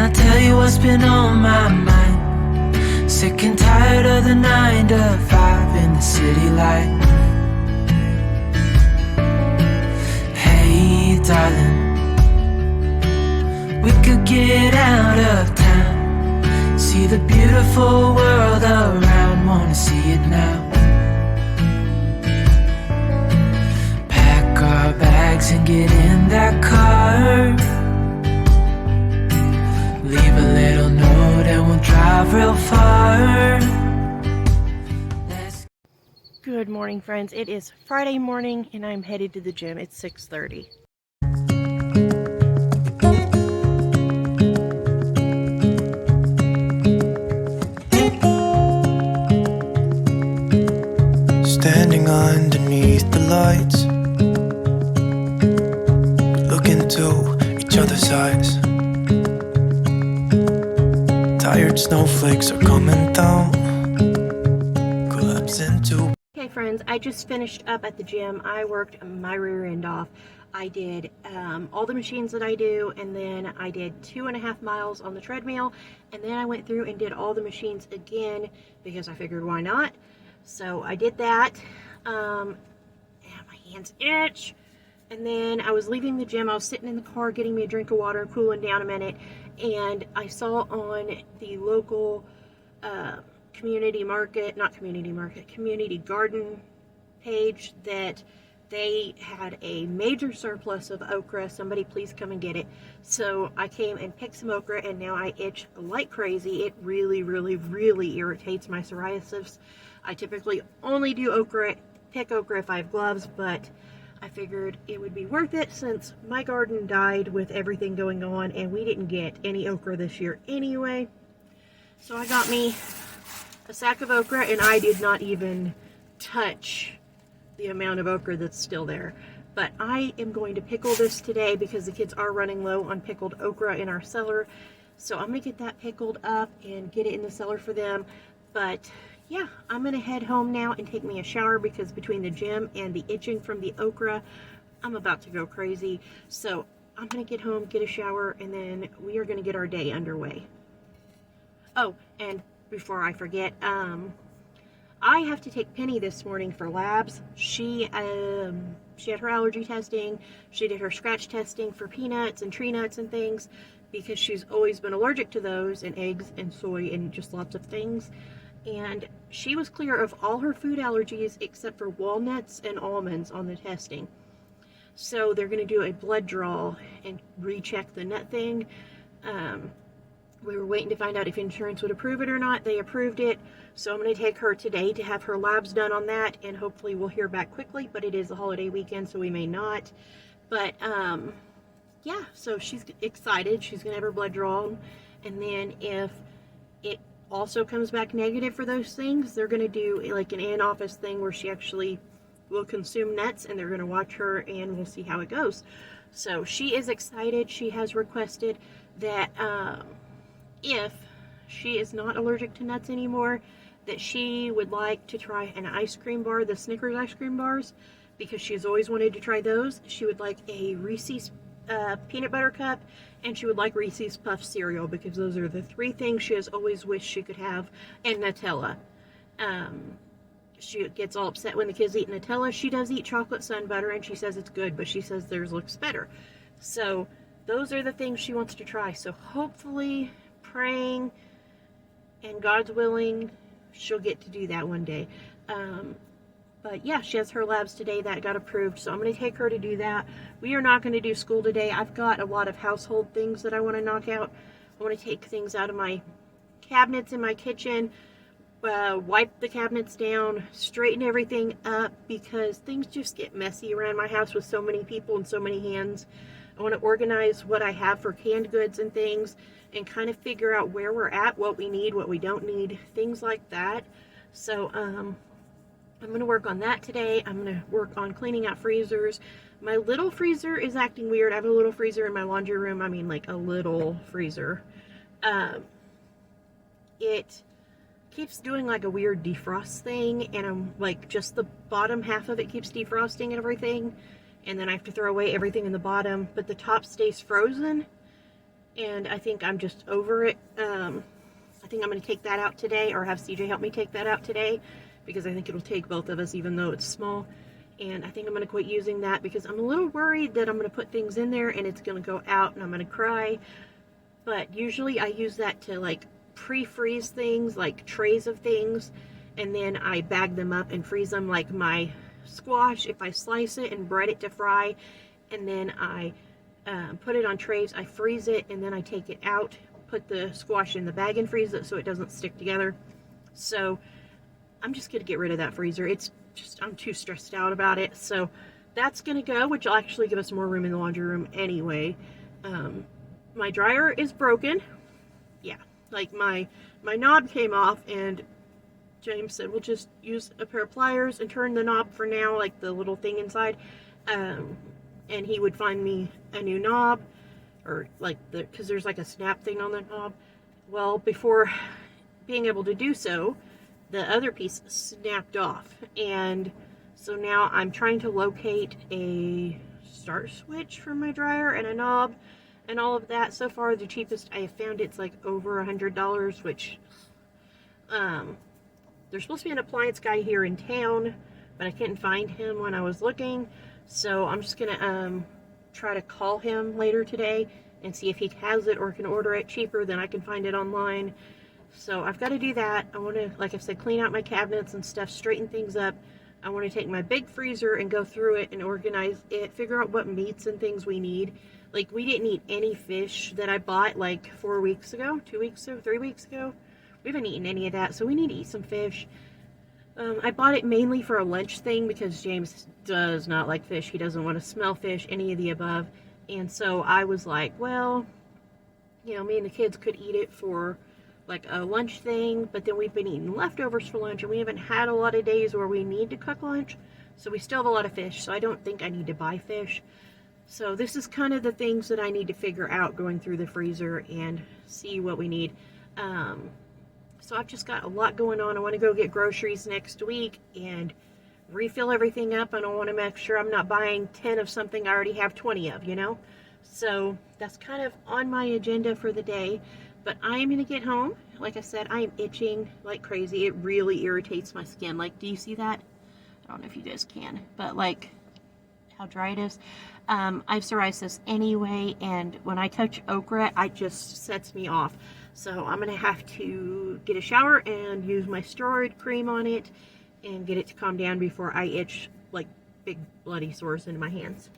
I tell you what's been on my mind? Sick and tired of the 9 to 5 in the city light. Hey darling, we could get out of town, see the beautiful world around, wanna see it now. Pack our bags and get in that car, leave a little note and we'll drive real far. Good morning, friends. It is Friday morning and I'm headed to the gym. It's 6:30. Standing underneath the lights, look into each other's eyes. Tired snowflakes are coming down, collapse into. Okay, friends, I just finished up at the gym. I worked my rear end off. I did all the machines that I do, and then I did 2.5 miles on the treadmill, and then I went through and did all the machines again because I figured why not. So I did that. And my hands itch. And then I was leaving the gym. I was sitting in the car getting me a drink of water, cooling down a minute, and I saw on the local community garden page that they had a major surplus of okra. Somebody please come and get it. So I came and picked some okra, and now I itch like crazy. It really, really, really irritates my psoriasis. I typically only do pick okra if I have gloves, but I figured it would be worth it since my garden died with everything going on and we didn't get any okra this year anyway. So I got me a sack of okra, and I did not even touch the amount of okra that's still there. But I am going to pickle this today because the kids are running low on pickled okra in our cellar. So I'm going to get that pickled up and get it in the cellar for them. But yeah, I'm going to head home now and take me a shower because between the gym and the itching from the okra, I'm about to go crazy. So I'm going to get home, get a shower, and then we are going to get our day underway. Oh, and before I forget, I have to take Penny this morning for labs. She had her allergy testing. She did her scratch testing for peanuts and tree nuts and things because she's always been allergic to those, and eggs and soy and just lots of things. And she was clear of all her food allergies except for walnuts and almonds on the testing. So they're going to do a blood draw and recheck the nut thing. We were waiting to find out if insurance would approve it or not. They approved it. So I'm going to take her today to have her labs done on that, and hopefully we'll hear back quickly, but it is a holiday weekend, so we may not. But yeah, so she's excited. She's going to have her blood drawn, and then if it also comes back negative for those things, they're going to do like an in-office thing where she actually will consume nuts, and they're going to watch her, and we'll see how it goes. So she is excited. She has requested that if she is not allergic to nuts anymore, that she would like to try an ice cream bar, the Snickers ice cream bars, because she's always wanted to try those. She would like a Reese's peanut butter cup, and she would like Reese's Puff cereal, because those are the 3 things she has always wished she could have, and Nutella. She gets all upset when the kids eat Nutella. She does eat chocolate sun butter, and she says it's good, but she says theirs looks better. So those are the things she wants to try. So hopefully, praying and God's willing, she'll get to do that one day. But yeah, she has her labs today that got approved, so I'm going to take her to do that. We are not going to do school today. I've got a lot of household things that I want to knock out. I want to take things out of my cabinets in my kitchen, wipe the cabinets down, straighten everything up, because things just get messy around my house with so many people and so many hands. I want to organize what I have for canned goods and things, and kind of figure out where we're at, what we need, what we don't need, things like that. So I'm going to work on that today. I'm going to work on cleaning out freezers. My little freezer is acting weird. I have a little freezer in my laundry room. I mean, like a little freezer. It keeps doing like a weird defrost thing, and I'm like, just the bottom half of it keeps defrosting and everything, and then I have to throw away everything in the bottom, but the top stays frozen. and I think I'm just over it. I think I'm going to take that out today, or have CJ help me take that out today, because I think it'll take both of us, even though it's small. And I think I'm going to quit using that because I'm a little worried that I'm going to put things in there and it's going to go out and I'm going to cry. But usually I use that to like pre-freeze things, like trays of things, and then I bag them up and freeze them, like my squash. If I slice it and bread it to fry, and then I put it on trays, I freeze it, and then I take it out, put the squash in the bag and freeze it so it doesn't stick together. So I'm just going to get rid of that freezer. It's just, I'm too stressed out about it. So that's going to go, which will actually give us more room in the laundry room anyway. My dryer is broken. Yeah, like my knob came off, and James said, we'll just use a pair of pliers and turn the knob for now, like the little thing inside. And he would find me a new knob, or like because there's like a snap thing on the knob. Well, before being able to do so, the other piece snapped off, and so now I'm trying to locate a start switch for my dryer and a knob and all of that. So far, the cheapest I have found, it's like over $100, which there's supposed to be an appliance guy here in town, but I couldn't find him when I was looking. So I'm just gonna try to call him later today and see if he has it or can order it cheaper than I can find it online. So I've got to do that. I want to, like I said, clean out my cabinets and stuff, straighten things up. I want to take my big freezer and go through it and organize it, figure out what meats and things we need. Like, we didn't eat any fish that I bought like 4 weeks ago, 2 weeks ago, 3 weeks ago. We haven't eaten any of that, so we need to eat some fish. I bought it mainly for a lunch thing because James does not like fish. He doesn't want to smell fish, any of the above. And so I was like, well, you know, me and the kids could eat it for like a lunch thing, but then we've been eating leftovers for lunch, and we haven't had a lot of days where we need to cook lunch, so we still have a lot of fish, so I don't think I need to buy fish. So this is kind of the things that I need to figure out going through the freezer and see what we need. So I've just got a lot going on. I want to go get groceries next week and refill everything up, and I want to make sure I'm not buying 10 of something I already have 20 of, you know? So that's kind of on my agenda for the day. But I am going to get home. Like I said, I am itching like crazy. It really irritates my skin. Like, do you see that? I don't know if you guys can, but like how dry it is. I have psoriasis anyway, and when I touch okra, it just sets me off. So I'm going to have to get a shower and use my steroid cream on it and get it to calm down before I itch like big bloody sores in my hands.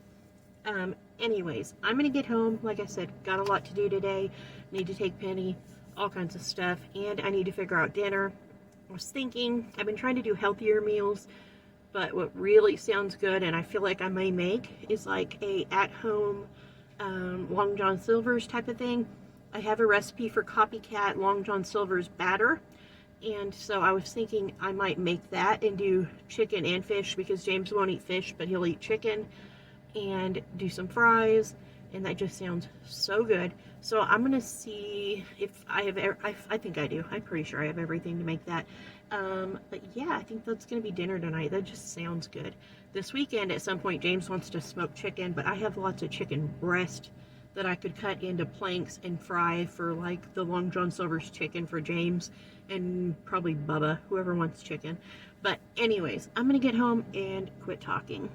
Anyways, I'm going to get home. Like I said, got a lot to do today. Need to take Penny, all kinds of stuff, and I need to figure out dinner. I was thinking, I've been trying to do healthier meals, but what really sounds good, and I feel like I may make, is like a at-home Long John Silver's type of thing. I have a recipe for copycat Long John Silver's batter, and so I was thinking I might make that and do chicken and fish, because James won't eat fish, but he'll eat chicken, and do some fries, and that just sounds so good. So I'm going to see if I have, I think I do. I'm pretty sure I have everything to make that. But yeah, I think that's going to be dinner tonight. That just sounds good. This weekend at some point, James wants to smoke chicken, but I have lots of chicken breast that I could cut into planks and fry for like the Long John Silver's chicken for James, and probably Bubba, whoever wants chicken. But anyways, I'm going to get home and quit talking.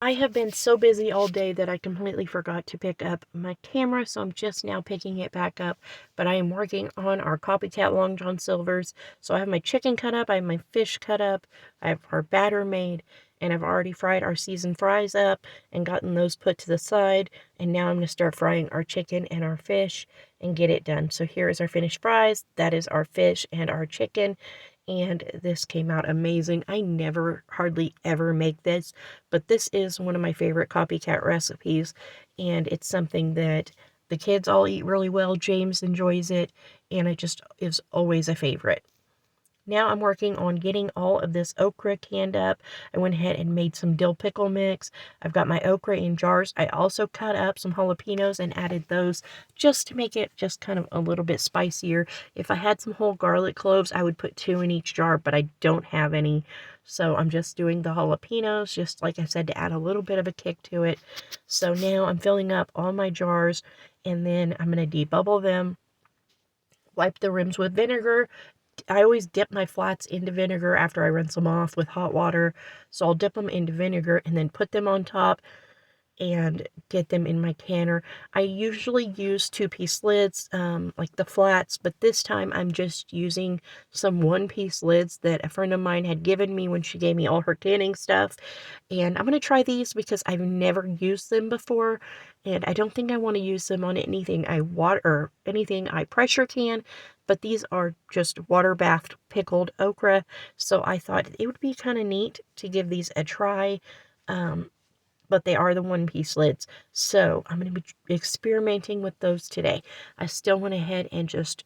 I have been so busy all day that I completely forgot to pick up my camera, so I'm just now picking it back up. But I am working on our copycat Long John Silver's. So I have my chicken cut up, I have my fish cut up, I have our batter made, and I've already fried our seasoned fries up and gotten those put to the side. And now I'm going to start frying our chicken and our fish and get it done. So here is our finished fries. That is our fish and our chicken. And this came out amazing. I never hardly ever make this, but this is one of my favorite copycat recipes, and it's something that the kids all eat really well. James enjoys it, and it just is always a favorite. Now I'm working on getting all of this okra canned up. I went ahead and made some dill pickle mix. I've got my okra in jars. I also cut up some jalapenos and added those just to make it just kind of a little bit spicier. If I had some whole garlic cloves, I would put 2 in each jar, but I don't have any. So I'm just doing the jalapenos, just like I said, to add a little bit of a kick to it. So now I'm filling up all my jars, and then I'm going to debubble them, wipe the rims with vinegar. I always dip my flats into vinegar after I rinse them off with hot water. So I'll dip them into vinegar and then put them on top and get them in my canner. I usually use 2-piece lids, like the flats, but this time I'm just using some 1-piece lids that a friend of mine had given me when she gave me all her canning stuff. And I'm going to try these because I've never used them before, and I don't think I want to use them on anything I water or anything I pressure can, but these are just water bathed pickled okra, so I thought it would be kind of neat to give these a try. But they are the 1-piece lids. So I'm going to be experimenting with those today. I still went ahead and just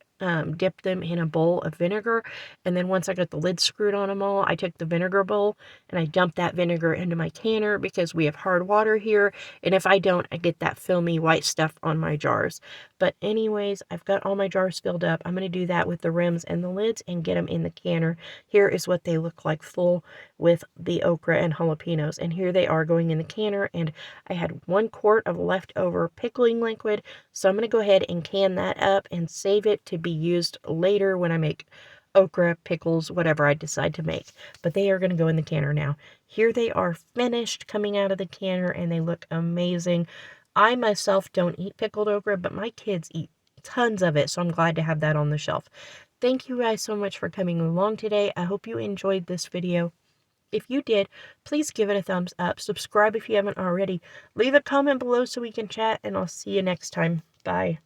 dipped them in a bowl of vinegar. And then once I got the lid screwed on them all, I took the vinegar bowl and I dumped that vinegar into my canner because we have hard water here. And if I don't, I get that filmy white stuff on my jars. But anyways, I've got all my jars filled up. I'm going to do that with the rims and the lids and get them in the canner. Here is what they look like full with the okra and jalapenos. And here they are going in the canner. And I had 1 quart of leftover pickling liquid. So I'm going to go ahead and can that up and save it to be used later when I make okra, pickles, whatever I decide to make. But they are going to go in the canner now. Here they are finished coming out of the canner and they look amazing. I myself don't eat pickled okra, but my kids eat tons of it, so I'm glad to have that on the shelf. Thank you guys so much for coming along today. I hope you enjoyed this video. If you did, please give it a thumbs up. Subscribe if you haven't already. Leave a comment below so we can chat, and I'll see you next time. Bye.